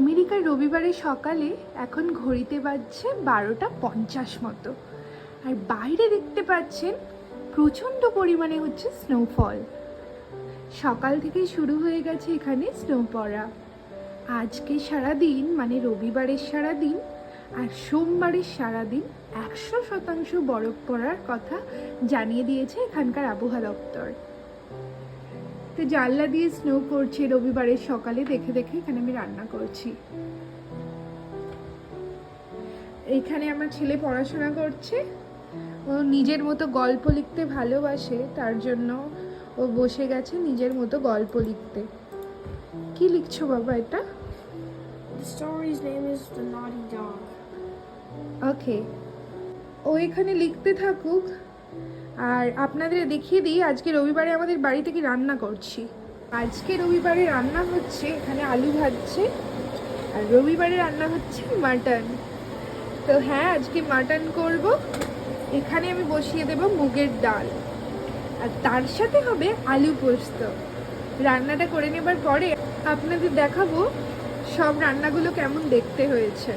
আমেরিকার রবিবারের সকালে এখন ঘড়িতে বাজছে 12:50 মতো, আর বাইরে দেখতে পাচ্ছেন প্রচণ্ড পরিমাণে হচ্ছে স্নোফল। সকাল থেকেই শুরু হয়ে গেছে এখানে স্নো পড়া। আজকে সারাদিন মানে রবিবারের সারাদিন আর সোমবারের সারাদিন 100% বরফ পড়ার কথা জানিয়ে দিয়েছে এখানকার আবহাওয়া দপ্তর। তো জানলা দিয়ে স্নো পড়ছে রবিবারের সকালে, দেখে দেখে এখানে আমি রান্না করছি। এখানে আমার ছেলে পড়াশোনা করছে, ও নিজের মতো গল্প লিখতে ভালোবাসে, তার জন্য ও বসে গেছে নিজের মতো গল্প লিখতে। কি লিখছো বাবা এটা? The story's name is The Naughty Dog. ওকে, ও এখানে লিখতে থাকুক। আর আপনাদের দেখিয়ে দিই আজকে রবিবারে আমাদের বাড়িতে কি রান্না করছি। আজকে রবিবারে রান্না হচ্ছে, এখানে আলু ভাজছে, আর রবিবারে রান্না হচ্ছে মাটন। তো হ্যাঁ, আজকে মাটন করব। এখানে আমি বসিয়ে দেব মুগের ডাল, আর তার সাথে হবে আলু পোস্ত। রান্নাটা করে নেবার পরে আপনাদের দেখাবো সব রান্নাগুলো কেমন দেখতে হয়েছে।